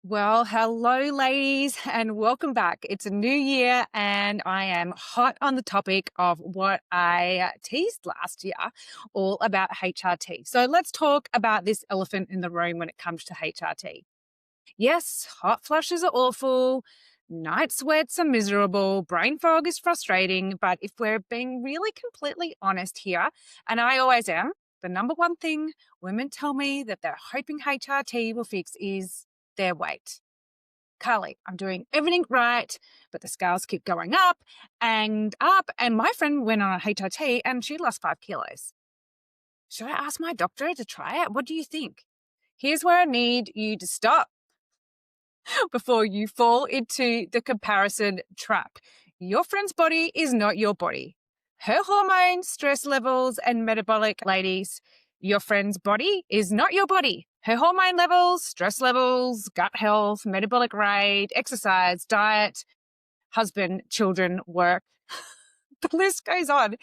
Well, hello, ladies, and welcome back. It's a new year, and I am hot on the topic of what I teased last year, all about HRT. So let's talk about this elephant in the room when it comes to HRT. Yes, hot flushes are awful, night sweats are miserable, brain fog is frustrating, but if we're being really completely honest here, and I always am, the number one thing women tell me that they're hoping HRT will fix is their weight. Carly, I'm doing everything right, but the scales keep going up and up. And my friend went on a HRT and she lost 5 kilos. Should I ask my doctor to try it? What do you think? Here's where I need you to stop before you fall into the comparison trap. Your friend's body is not your body. Her hormones, stress levels, and metabolic, ladies, your friend's body is not your body. Her hormone levels, stress levels, gut health, metabolic rate, exercise, diet, husband, children, work. The list goes on.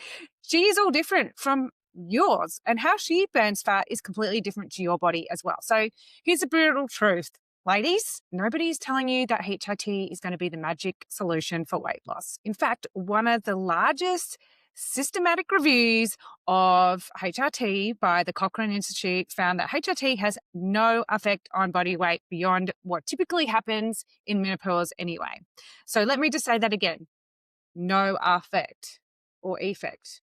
She is all different from yours, and how she burns fat is completely different to your body as well. So here's the brutal truth. Ladies, nobody is telling you that HRT is going to be the magic solution for weight loss. In fact, one of the largest systematic reviews of HRT by the Cochrane Institute found that HRT has no effect on body weight beyond what typically happens in menopause anyway. So let me just say that again. No effect or effect.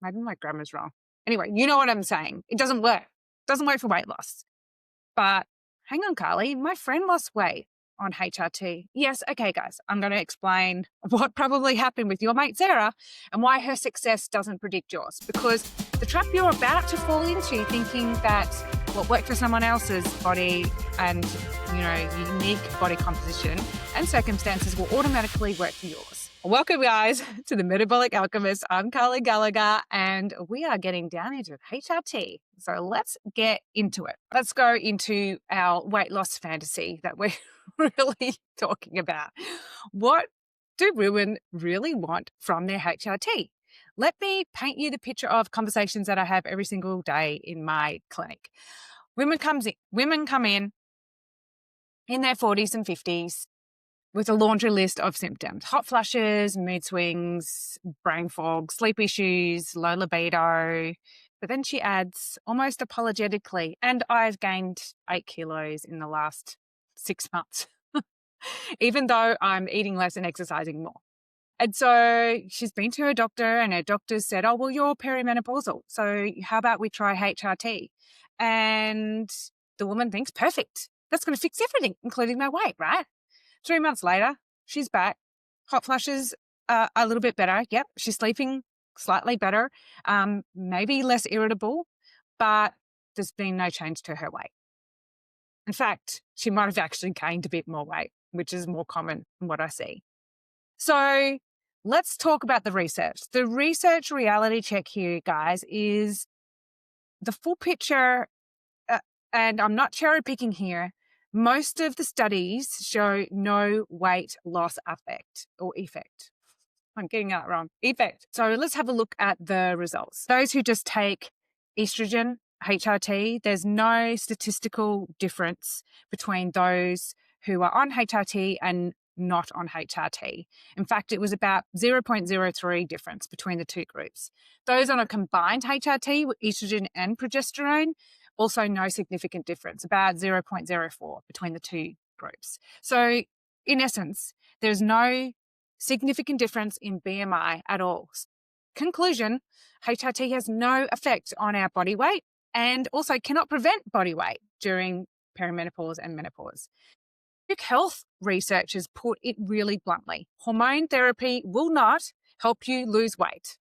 Maybe my grammar's wrong. Anyway, you know what I'm saying. It doesn't work. It doesn't work for weight loss. But hang on, Carly, my friend lost weight on HRT. Yes, okay, guys, I'm going to explain what probably happened with your mate Sarah and why her success doesn't predict yours. Because the trap you're about to fall into, thinking that what worked for someone else's body and, unique body composition and circumstances will automatically work for yours. Welcome, guys, to the Metabolic Alchemist. I'm Carly Gallagher, and we are getting down into HRT. So let's get into it. Let's go into our weight loss fantasy that we're really talking about. What do women really want from their HRT? Let me paint you the picture of conversations that I have every single day in my clinic. Women come in their 40s and 50s with a laundry list of symptoms: hot flushes, mood swings, brain fog, sleep issues, low libido. But then she adds, almost apologetically, and I've gained 8 kilos in the last 6 months, even though I'm eating less and exercising more. And so she's been to her doctor, and her doctor said, oh, well, you're perimenopausal, so how about we try HRT? And the woman thinks, perfect, that's going to fix everything, including my weight, right? 3 months later, she's back. Hot flushes are a little bit better. Yep, she's sleeping slightly better, maybe less irritable, but there's been no change to her weight. In fact, she might have actually gained a bit more weight, which is more common than what I see. So let's talk about the research. The research reality check here, guys, is the full picture, and I'm not cherry picking here. Most of the studies show no weight loss effect. I'm getting that wrong. Effect. So let's have a look at the results. Those who just take estrogen, HRT, there's no statistical difference between those who are on HRT and not on HRT. In fact, it was about 0.03 difference between the two groups. Those on a combined HRT with estrogen and progesterone, also no significant difference, about 0.04 between the two groups. So in essence, there's no significant difference in BMI at all. Conclusion, HRT has no effect on our body weight and also cannot prevent body weight during perimenopause and menopause. Health researchers put it really bluntly. Hormone therapy will not help you lose weight.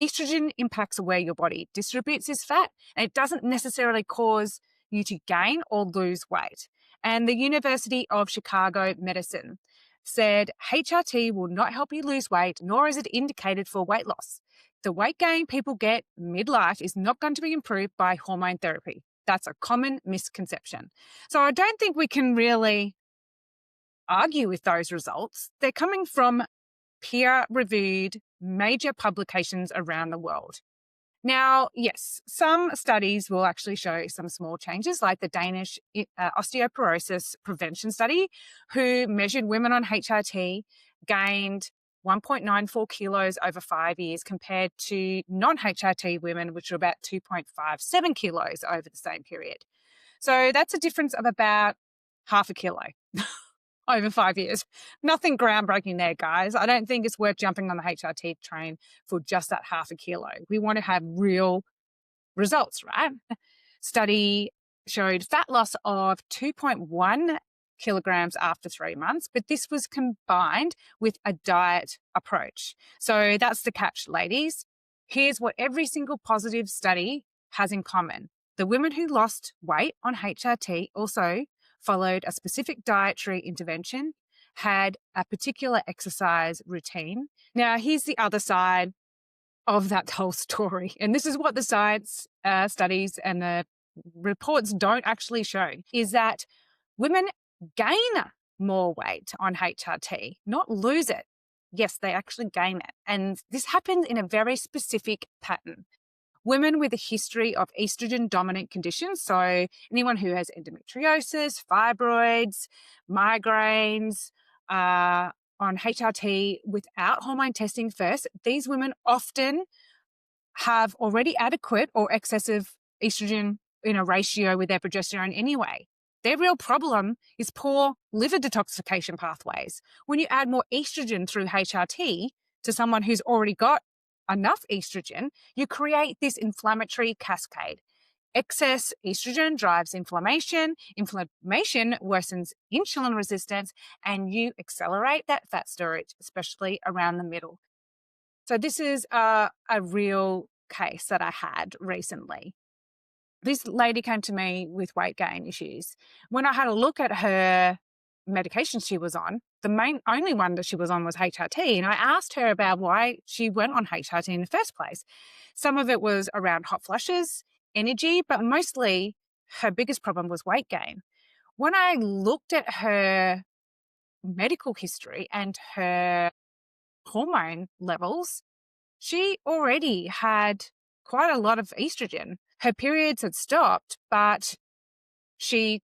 Estrogen impacts where your body distributes its fat, and it doesn't necessarily cause you to gain or lose weight. And the University of Chicago Medicine said HRT will not help you lose weight, nor is it indicated for weight loss. The weight gain people get midlife is not going to be improved by hormone therapy. That's a common misconception. So I don't think we can really argue with those results. They're coming from peer-reviewed major publications around the world. Now, yes, some studies will actually show some small changes, like the Danish osteoporosis prevention study, who measured women on HRT, gained 1.94 kilos over 5 years compared to non-HRT women, which were about 2.57 kilos over the same period. So that's a difference of about half a kilo over 5 years. Nothing groundbreaking there, guys. I don't think it's worth jumping on the HRT train for just that half a kilo. We want to have real results, right? Study showed fat loss of 2.1 kilograms after 3 months, but this was combined with a diet approach. So that's the catch, ladies. Here's what every single positive study has in common. The women who lost weight on HRT also followed a specific dietary intervention, had a particular exercise routine. Now, here's the other side of that whole story. And this is what the science studies and the reports don't actually show, is that women gain more weight on HRT, not lose it. Yes, they actually gain it. And this happens in a very specific pattern. Women with a history of estrogen dominant conditions, so anyone who has endometriosis, fibroids, migraines, on HRT without hormone testing first, these women often have already adequate or excessive estrogen in a ratio with their progesterone anyway. Their real problem is poor liver detoxification pathways. When you add more estrogen through HRT to someone who's already got enough estrogen, you create this inflammatory cascade. Excess estrogen drives inflammation. Inflammation worsens insulin resistance, and you accelerate that fat storage, especially around the middle. So this is a real case that I had recently. This lady came to me with weight gain issues. When I had a look at her medication she was on, the only one that she was on was HRT. And I asked her about why she went on HRT in the first place. Some of it was around hot flushes, energy, but mostly her biggest problem was weight gain. When I looked at her medical history and her hormone levels, she already had quite a lot of estrogen. Her periods had stopped, but she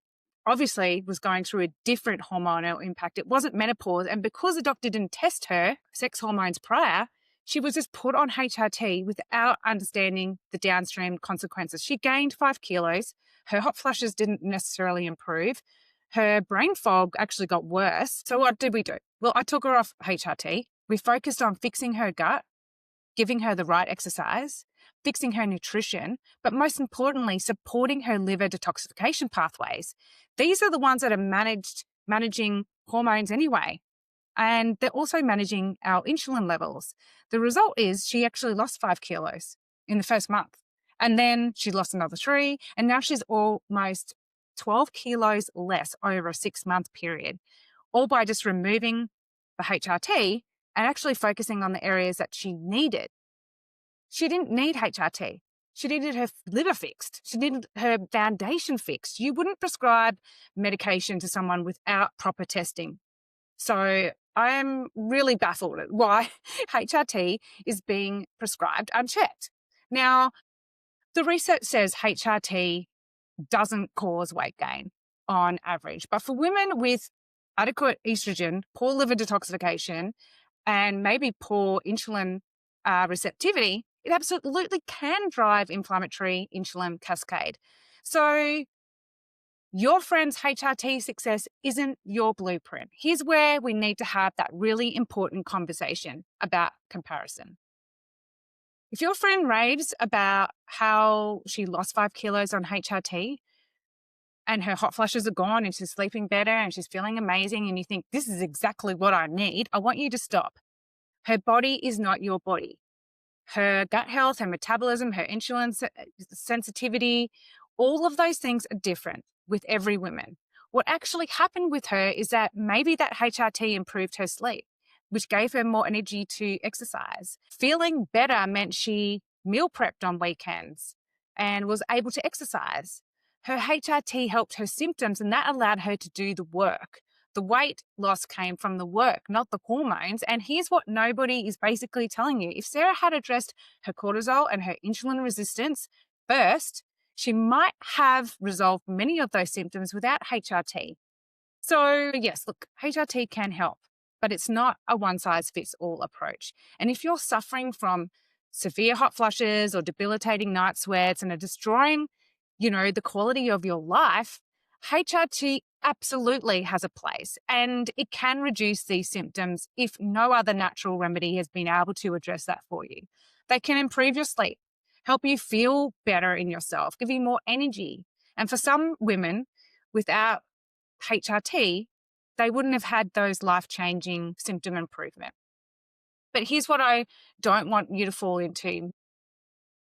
obviously was going through a different hormonal impact. It wasn't menopause. And because the doctor didn't test her sex hormones prior, she was just put on HRT without understanding the downstream consequences. She gained 5 kilos. Her hot flushes didn't necessarily improve. Her brain fog actually got worse. So what did we do? Well, I took her off HRT. We focused on fixing her gut, giving her the right exercise, fixing her nutrition, but most importantly, supporting her liver detoxification pathways. These are the ones that are managing hormones anyway. And they're also managing our insulin levels. The result is she actually lost 5 kilos in the first month. And then she lost another 3. And now she's almost 12 kilos less over a 6-month period, all by just removing the HRT and actually focusing on the areas that she needed. She didn't need HRT. She needed her liver fixed. She needed her foundation fixed. You wouldn't prescribe medication to someone without proper testing. So I am really baffled at why HRT is being prescribed unchecked. Now, the research says HRT doesn't cause weight gain on average, but for women with adequate estrogen, poor liver detoxification, and maybe poor insulin receptivity, it absolutely can drive inflammatory insulin cascade. So your friend's HRT success isn't your blueprint. Here's where we need to have that really important conversation about comparison. If your friend raves about how she lost 5 kilos on HRT and her hot flushes are gone and she's sleeping better and she's feeling amazing and you think, this is exactly what I need, I want you to stop. Her body is not your body. Her gut health, her metabolism, her insulin sensitivity, all of those things are different with every woman. What actually happened with her is that maybe that HRT improved her sleep, which gave her more energy to exercise. Feeling better meant she meal prepped on weekends and was able to exercise. Her HRT helped her symptoms, and that allowed her to do the work. The weight loss came from the work, not the hormones. And here's what nobody is basically telling you. If Sarah had addressed her cortisol and her insulin resistance first, she might have resolved many of those symptoms without HRT. So yes, look, HRT can help, but it's not a one-size-fits-all approach. And if you're suffering from severe hot flushes or debilitating night sweats and are destroying, the quality of your life, HRT absolutely has a place, and it can reduce these symptoms if no other natural remedy has been able to address that for you. They can improve your sleep, help you feel better in yourself, give you more energy. And for some women, without HRT, they wouldn't have had those life-changing symptom improvement. But here's what I don't want you to fall into.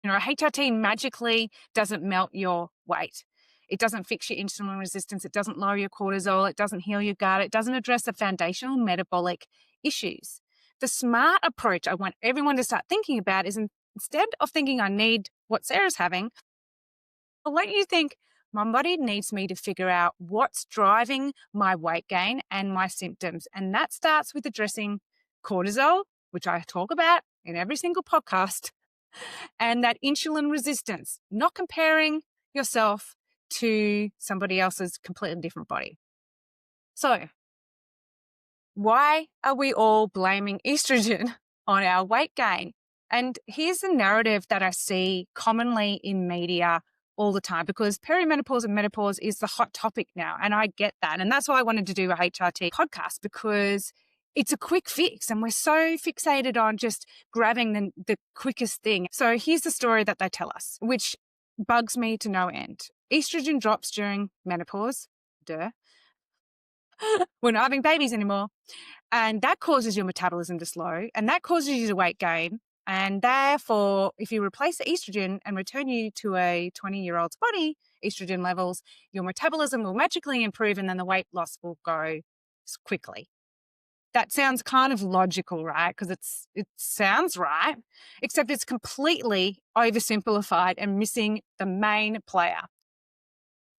HRT magically doesn't melt your weight. It doesn't fix your insulin resistance. It doesn't lower your cortisol. It doesn't heal your gut. It doesn't address the foundational metabolic issues. The smart approach I want everyone to start thinking about is, instead of thinking I need what Sarah's having, I'll let you think, my body needs me to figure out what's driving my weight gain and my symptoms. And that starts with addressing cortisol, which I talk about in every single podcast, and that insulin resistance, not comparing yourself to somebody else's completely different body. So, why are we all blaming estrogen on our weight gain? And here's the narrative that I see commonly in media all the time, because perimenopause and menopause is the hot topic now. And I get that. And that's why I wanted to do a HRT podcast, because it's a quick fix and we're so fixated on just grabbing the quickest thing. So here's the story that they tell us, which bugs me to no end. Estrogen drops during menopause. Duh. We're not having babies anymore. And that causes your metabolism to slow, and that causes you to weight gain. And therefore, if you replace the estrogen and return you to a 20-year-old's body, estrogen levels, your metabolism will magically improve, and then the weight loss will go quickly. That sounds kind of logical, right? Because it sounds right, except it's completely oversimplified and missing the main player.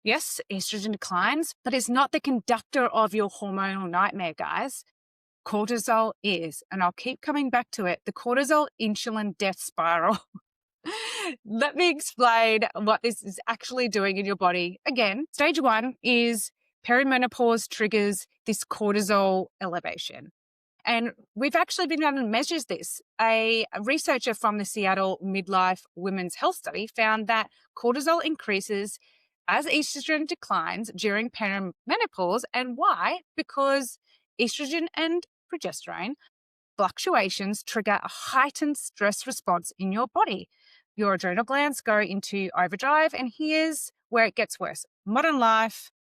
Yes, estrogen declines, but it's not the conductor of your hormonal nightmare, guys. Cortisol is, and I'll keep coming back to it, the cortisol insulin death spiral. Let me explain what this is actually doing in your body. Again, stage 1 is perimenopause triggers this cortisol elevation. And we've actually been able to measure this. A researcher from the Seattle Midlife Women's Health Study found that cortisol increases as estrogen declines during perimenopause. And why? Because estrogen and progesterone fluctuations trigger a heightened stress response in your body. Your adrenal glands go into overdrive, and here's where it gets worse. Modern life,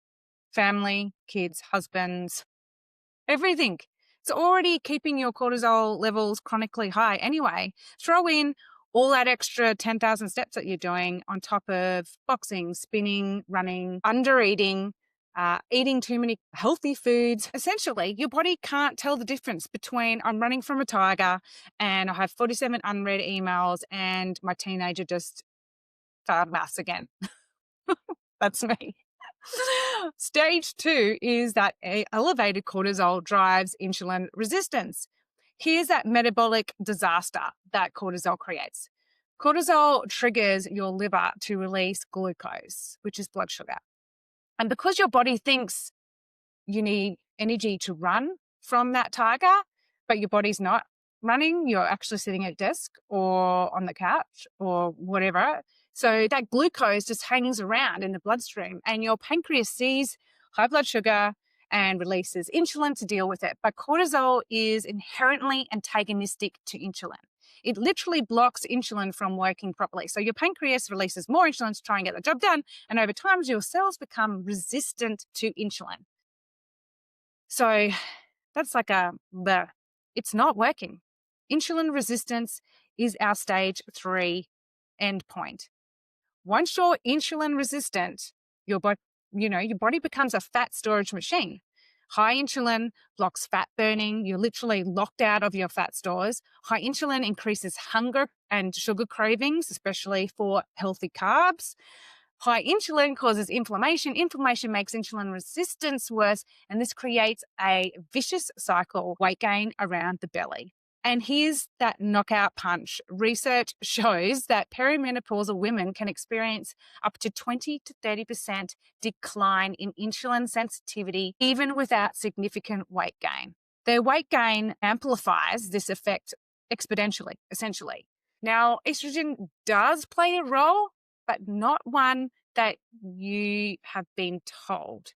family, kids, husbands, everything. It's already keeping your cortisol levels chronically high anyway. Throw in all that extra 10,000 steps that you're doing on top of boxing, spinning, running, under-eating, eating too many healthy foods. Essentially, your body can't tell the difference between I'm running from a tiger and I have 47 unread emails and my teenager just failed maths again. That's me. Stage 2 is that elevated cortisol drives insulin resistance. Here's that metabolic disaster that cortisol creates. Cortisol triggers your liver to release glucose, which is blood sugar. And because your body thinks you need energy to run from that tiger, but your body's not running, you're actually sitting at a desk or on the couch or whatever. So that glucose just hangs around in the bloodstream, and your pancreas sees high blood sugar and releases insulin to deal with it. But cortisol is inherently antagonistic to insulin. It literally blocks insulin from working properly. So your pancreas releases more insulin to try and get the job done. And over time, your cells become resistant to insulin. So that's like it's not working. Insulin resistance is our stage 3 endpoint. Once you're insulin resistant, your body becomes a fat storage machine. High insulin blocks fat burning. You're literally locked out of your fat stores. High insulin increases hunger and sugar cravings, especially for healthy carbs. High insulin causes inflammation. Inflammation makes insulin resistance worse, and this creates a vicious cycle, weight gain around the belly. And here's that knockout punch. Research shows that perimenopausal women can experience up to 20 to 30% decline in insulin sensitivity, even without significant weight gain. Their weight gain amplifies this effect exponentially, essentially. Now, estrogen does play a role, but not one that you have been told.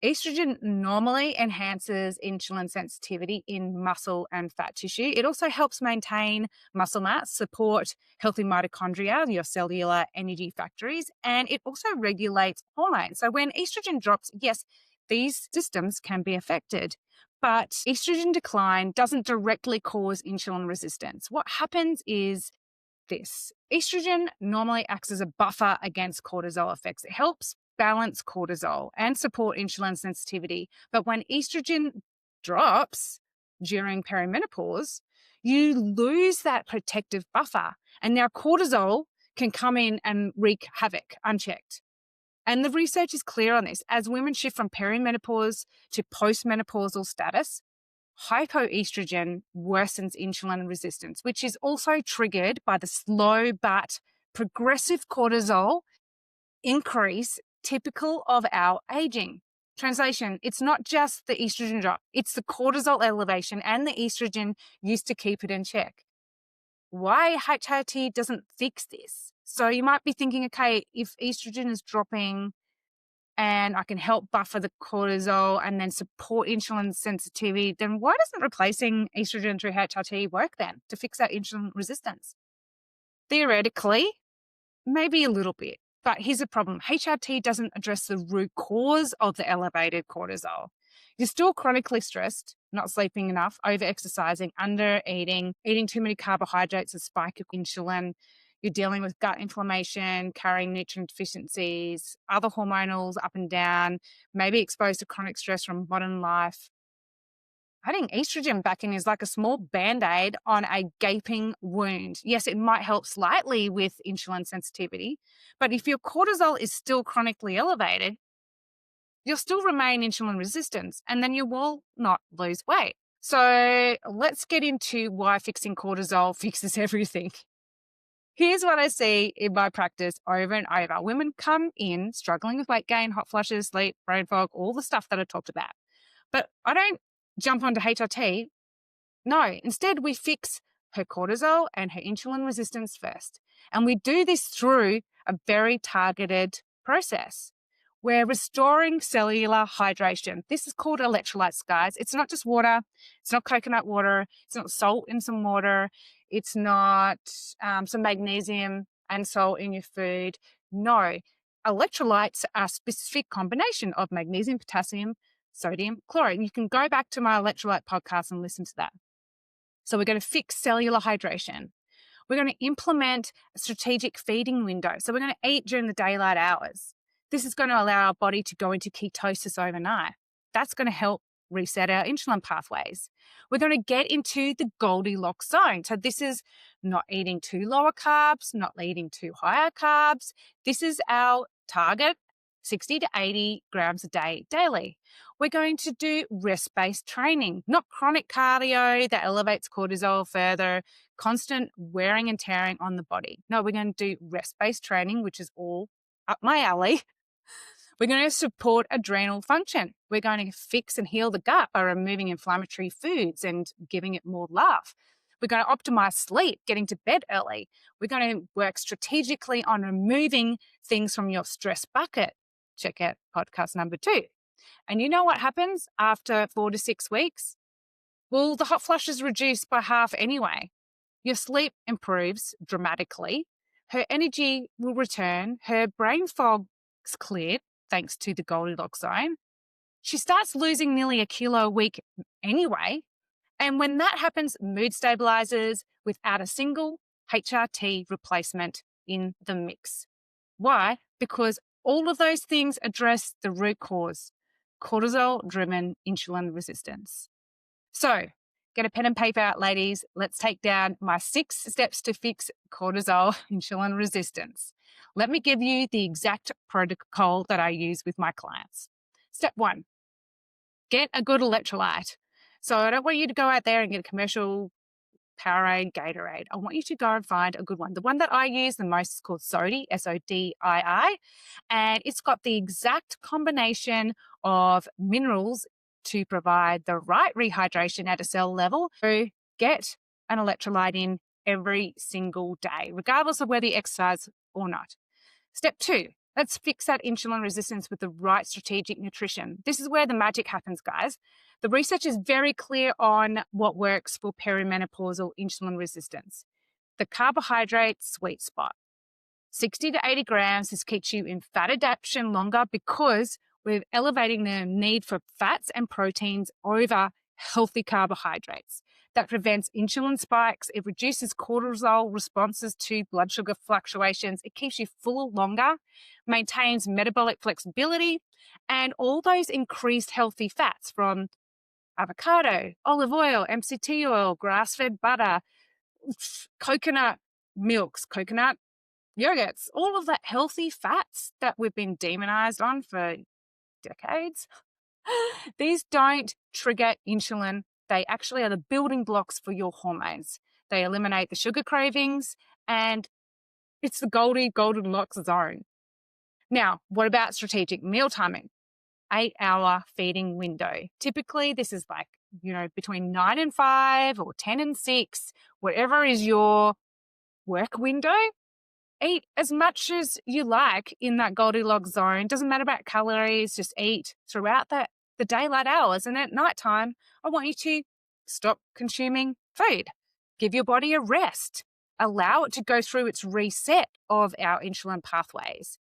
Estrogen normally enhances insulin sensitivity in muscle and fat tissue. It also helps maintain muscle mass, support healthy mitochondria, your cellular energy factories, and it also regulates hormones. So when estrogen drops, yes, these systems can be affected. But estrogen decline doesn't directly cause insulin resistance. What happens is this. Estrogen normally acts as a buffer against cortisol effects. It helps balance cortisol and support insulin sensitivity. But when estrogen drops during perimenopause, you lose that protective buffer. And now cortisol can come in and wreak havoc unchecked. And the research is clear on this. As women shift from perimenopause to postmenopausal status, hypoestrogen worsens insulin resistance, which is also triggered by the slow but progressive cortisol increase typical of our aging. Translation, it's not just the estrogen drop, it's the cortisol elevation and the estrogen used to keep it in check. Why HRT doesn't fix this? So you might be thinking, okay, if estrogen is dropping and I can help buffer the cortisol and then support insulin sensitivity, then why doesn't replacing estrogen through HRT work then to fix that insulin resistance? Theoretically, maybe a little bit, but here's the problem. HRT doesn't address the root cause of the elevated cortisol. You're still chronically stressed, not sleeping enough, over-exercising, under-eating, eating too many carbohydrates that spike your insulin. You're dealing with gut inflammation, carrying nutrient deficiencies, other hormonals up and down, maybe exposed to chronic stress from modern life. Adding estrogen back in is like a small band-aid on a gaping wound. Yes, it might help slightly with insulin sensitivity, but if your cortisol is still chronically elevated, you'll still remain insulin resistant, and then you will not lose weight. So let's get into why fixing cortisol fixes everything. Here's what I see in my practice over and over. Women come in struggling with weight gain, hot flushes, sleep, brain fog, all the stuff that I talked about. But I don't jump onto HRT. No, instead we fix her cortisol and her insulin resistance first. And we do this through a very targeted process. We're restoring cellular hydration. This is called electrolytes, guys. It's not just water. It's not coconut water. It's not salt in some water. It's not some magnesium and salt in your food. No, electrolytes are a specific combination of magnesium, potassium, sodium, chloride. You can go back to my electrolyte podcast and listen to that. So we're going to fix cellular hydration. We're going to implement a strategic feeding window. So we're going to eat during the daylight hours. This is going to allow our body to go into ketosis overnight. That's going to help reset our insulin pathways. We're going to get into the Goldilocks zone. So this is not eating too lower carbs, not eating too higher carbs. This is our target, 60 to 80 grams a day daily. We're going to do rest-based training, not chronic cardio that elevates cortisol further, constant wearing and tearing on the body. No, we're going to do rest-based training, which is all up my alley. We're going to support adrenal function. We're going to fix and heal the gut by removing inflammatory foods and giving it more love. We're going to optimize sleep, getting to bed early. We're going to work strategically on removing things from your stress bucket. Check out podcast number 2. And you know what happens after 4 to 6 weeks? Well, the hot flushes reduce by half anyway. Your sleep improves dramatically. Her energy will return. Her brain fog's cleared thanks to the Goldilocks zone. She starts losing nearly a kilo a week anyway. And when that happens, mood stabilizes without a single HRT replacement in the mix. Why? Because all of those things address the root cause, cortisol-driven insulin resistance. So get a pen and paper out, ladies. Let's take down my 6 steps to fix cortisol insulin resistance. Let me give you the exact protocol that I use with my clients. Step 1, get a good electrolyte. So I don't want you to go out there and get a commercial Powerade, Gatorade. I want you to go and find a good one. The one that I use the most is called Sodii, Sodii, and it's got the exact combination of minerals to provide the right rehydration at a cell level. So get an electrolyte in every single day, regardless of whether you exercise or not. Step 2, let's fix that insulin resistance with the right strategic nutrition. This is where the magic happens, guys. The research is very clear on what works for perimenopausal insulin resistance. The carbohydrate sweet spot, 60 to 80 grams. This keeps you in fat adaptation longer because we're elevating the need for fats and proteins over healthy carbohydrates. That prevents insulin spikes. It reduces cortisol responses to blood sugar fluctuations. It keeps you fuller longer, maintains metabolic flexibility, and all those increased healthy fats from avocado, olive oil, MCT oil, grass-fed butter, coconut milks, coconut yogurts, all of that healthy fats that we've been demonized on for decades. These don't trigger insulin. They actually are the building blocks for your hormones. They eliminate the sugar cravings, and it's the Goldilocks zone. Now, what about strategic meal timing? 8-hour feeding window. Typically, this is like, between 9 and 5 or 10 and 6, whatever is your work window. Eat as much as you like in that Goldilocks zone. Doesn't matter about calories, just eat throughout the daylight hours. And at nighttime, I want you to stop consuming food. Give your body a rest. Allow it to go through its reset of our insulin pathways.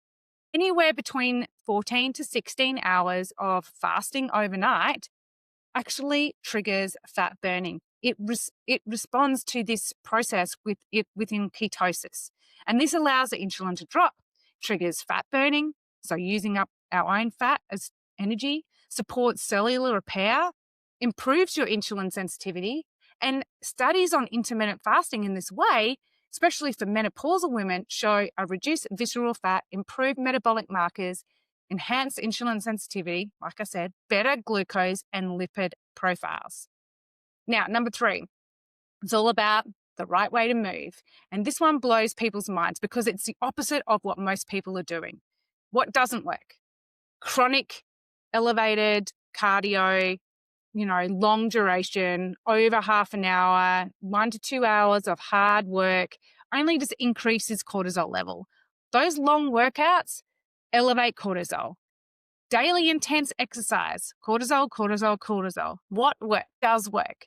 Anywhere between 14 to 16 hours of fasting overnight actually triggers fat burning. It responds to this process within ketosis. And this allows the insulin to drop, triggers fat burning, so using up our own fat as energy, supports cellular repair, improves your insulin sensitivity, and studies on intermittent fasting in this way, especially for menopausal women, show a reduced visceral fat, improved metabolic markers, enhanced insulin sensitivity, like I said, better glucose and lipid profiles. Now, number 3, it's all about the right way to move. And this one blows people's minds because it's the opposite of what most people are doing. What doesn't work? Chronic, elevated cardio, long duration, over half an hour, 1 to 2 hours of hard work, only just increases cortisol level. Those long workouts elevate cortisol. Daily intense exercise, cortisol, cortisol, cortisol. What does work?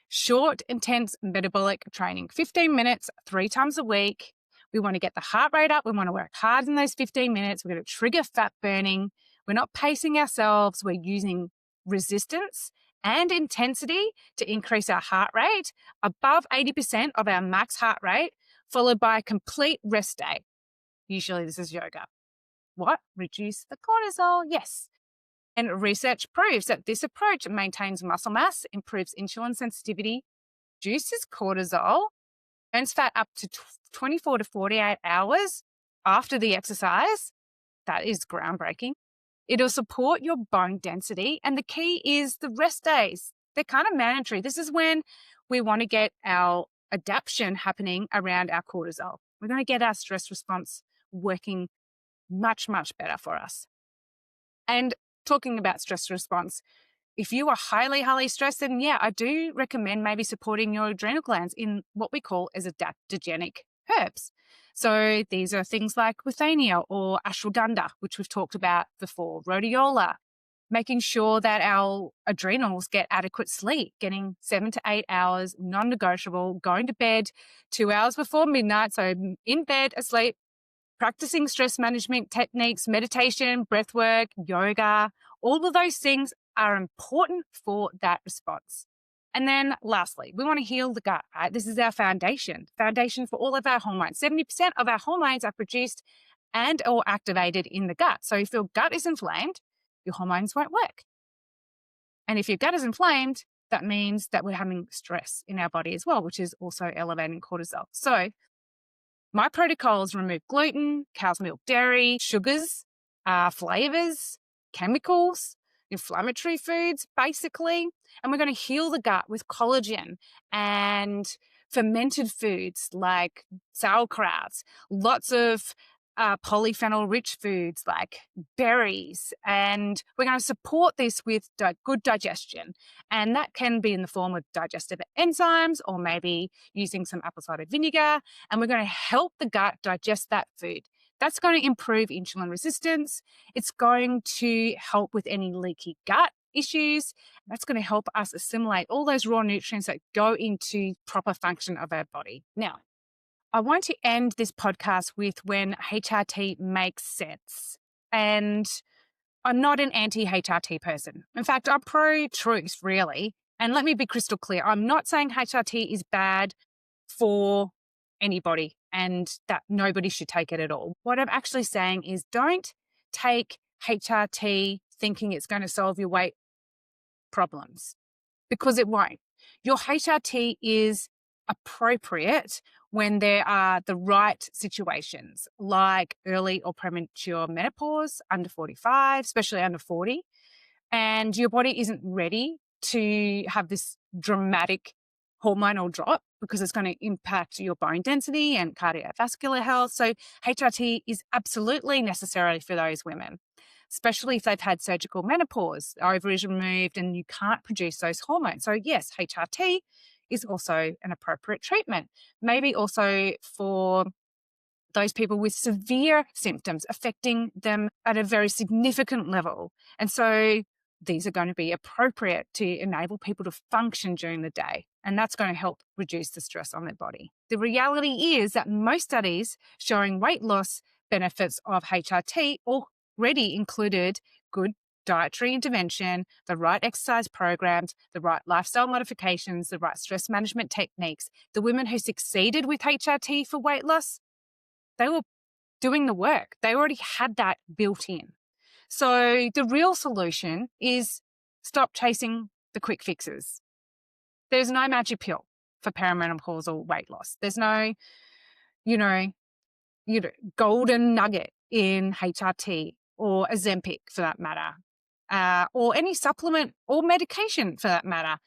Short, intense metabolic training, 15 minutes, 3 times a week. We want to get the heart rate up. We want to work hard in those 15 minutes. We're going to trigger fat burning. We're not pacing ourselves. We're using resistance and intensity to increase our heart rate above 80% of our max heart rate, followed by a complete rest day. Usually this is yoga. What? Reduce the cortisol? Yes. And research proves that this approach maintains muscle mass, improves insulin sensitivity, reduces cortisol, burns fat up to 24 to 48 hours after the exercise. That is groundbreaking. It'll support your bone density. And the key is the rest days. They're kind of mandatory. This is when we want to get our adaptation happening around our cortisol. We're going to get our stress response working much, much better for us. And talking about stress response, if you are highly, highly stressed, then I do recommend maybe supporting your adrenal glands in what we call as adaptogenic herbs. So these are things like withania or ashwagandha, which we've talked about before, rhodiola, making sure that our adrenals get adequate sleep, getting 7 to 8 hours, non-negotiable, going to bed 2 hours before midnight, so in bed, asleep, practicing stress management techniques, meditation, breath work, yoga, all of those things are important for that response. And then lastly, we want to heal the gut, right? This is our foundation for all of our hormones. 70% of our hormones are produced and or activated in the gut. So if your gut is inflamed, your hormones won't work. And if your gut is inflamed, that means that we're having stress in our body as well, which is also elevating cortisol. So My protocols remove gluten, cow's milk, dairy, sugars, flavors, chemicals, inflammatory foods, basically. And we're going to heal the gut with collagen and fermented foods like sauerkraut, lots of polyphenol rich foods like berries. And we're going to support this with good digestion. And that can be in the form of digestive enzymes or maybe using some apple cider vinegar. And we're going to help the gut digest that food. That's going to improve insulin resistance. It's going to help with any leaky gut issues. That's going to help us assimilate all those raw nutrients that go into proper function of our body. Now, I want to end this podcast with when HRT makes sense. And I'm not an anti-HRT person. In fact, I'm pro-truth, really. And let me be crystal clear. I'm not saying HRT is bad for anybody and that nobody should take it at all. What I'm actually saying is don't take HRT thinking it's going to solve your weight problems, because it won't. Your HRT is appropriate when there are the right situations, like early or premature menopause, under 45, especially under 40, and your body isn't ready to have this dramatic hormonal drop because it's going to impact your bone density and cardiovascular health. So HRT is absolutely necessary for those women, especially if they've had surgical menopause, ovaries removed, and you can't produce those hormones. So yes, HRT is also an appropriate treatment. Maybe also for those people with severe symptoms affecting them at a very significant level. And so these are going to be appropriate to enable people to function during the day. And that's going to help reduce the stress on their body. The reality is that most studies showing weight loss benefits of HRT already included good dietary intervention, the right exercise programs, the right lifestyle modifications, the right stress management techniques. The women who succeeded with HRT for weight loss, they were doing the work. They already had that built in. So the real solution is stop chasing the quick fixes. There's no magic pill for perimenopausal weight loss. There's no, golden nugget in HRT or Ozempic for that matter, or any supplement or medication for that matter.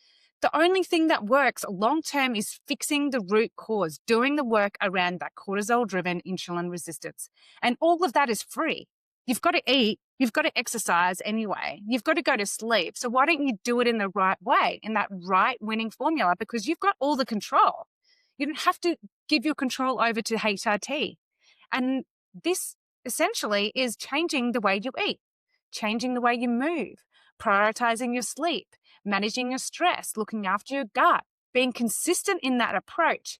The only thing that works long-term is fixing the root cause, doing the work around that cortisol-driven insulin resistance. And all of that is free. You've got to eat. You've got to exercise anyway. You've got to go to sleep. So why don't you do it in the right way, in that right winning formula? Because you've got all the control. You don't have to give your control over to HRT. And this essentially is changing the way you eat, changing the way you move, prioritizing your sleep, managing your stress, looking after your gut, being consistent in that approach.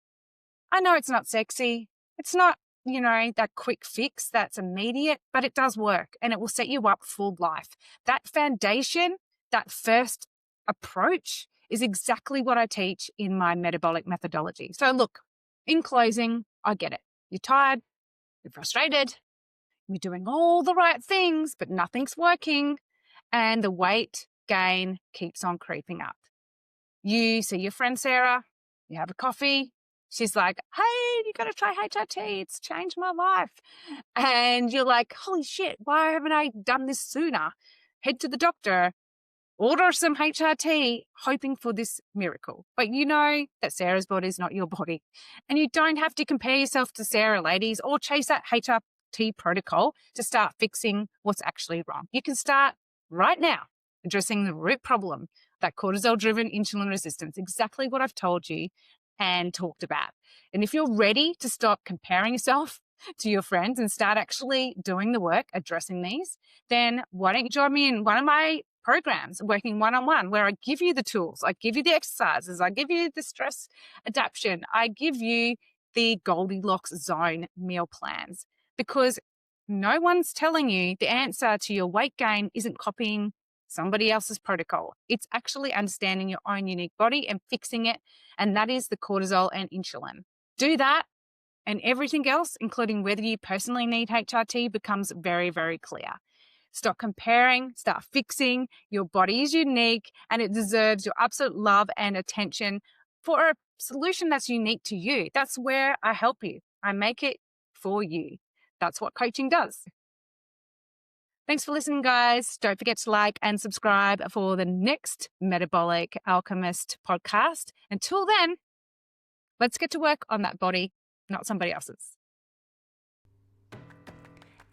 I know it's not sexy. It's not, that quick fix that's immediate, but it does work and it will set you up for life. That foundation, that first approach is exactly what I teach in my metabolic methodology. So look, in closing, I get it. You're tired, you're frustrated, you're doing all the right things, but nothing's working, and the weight gain keeps on creeping up. You see your friend Sarah, you have a coffee, she's like, hey, you got to try HRT, it's changed my life. And you're like, holy shit, why haven't I done this sooner? Head to the doctor, order some HRT, hoping for this miracle. But you know that Sarah's body is not your body. And you don't have to compare yourself to Sarah, ladies, or chase that HRT protocol to start fixing what's actually wrong. You can start right now addressing the root problem, that cortisol-driven insulin resistance, exactly what I've told you and talked about. And if you're ready to stop comparing yourself to your friends and start actually doing the work, addressing these, then why don't you join me in one of my programs, working one-on-one, where I give you the tools, I give you the exercises, I give you the stress adaptation, I give you the Goldilocks zone meal plans, because no one's telling you the answer to your weight gain isn't copying somebody else's protocol. It's actually understanding your own unique body and fixing it, and that is the cortisol and insulin. Do that, and everything else, including whether you personally need HRT, becomes very, very clear. Stop comparing, start fixing. Your body is unique and it deserves your absolute love and attention for a solution that's unique to you. That's where I help you. I make it for you. That's what coaching does. Thanks for listening, guys. Don't forget to like and subscribe for the next Metabolic Alchemist podcast. Until then, let's get to work on that body, not somebody else's.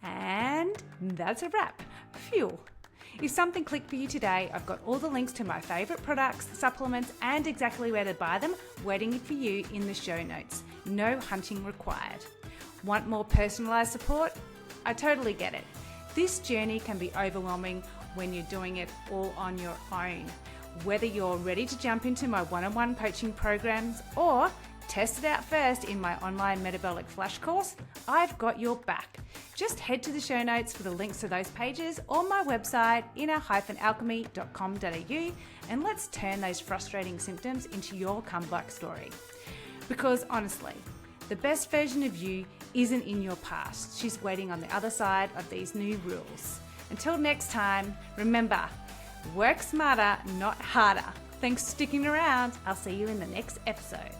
And that's a wrap. Phew. If something clicked for you today, I've got all the links to my favourite products, supplements, and exactly where to buy them waiting for you in the show notes. No hunting required. Want more personalised support? I totally get it. This journey can be overwhelming when you're doing it all on your own. Whether you're ready to jump into my one-on-one coaching programs or test it out first in my online metabolic flash course, I've got your back. Just head to the show notes for the links to those pages or my website, inner-alchemy.com.au, and let's turn those frustrating symptoms into your comeback story. Because honestly, the best version of you isn't in your past. She's waiting on the other side of these new rules. Until next time, remember, work smarter, not harder. Thanks for sticking around. I'll see you in the next episode.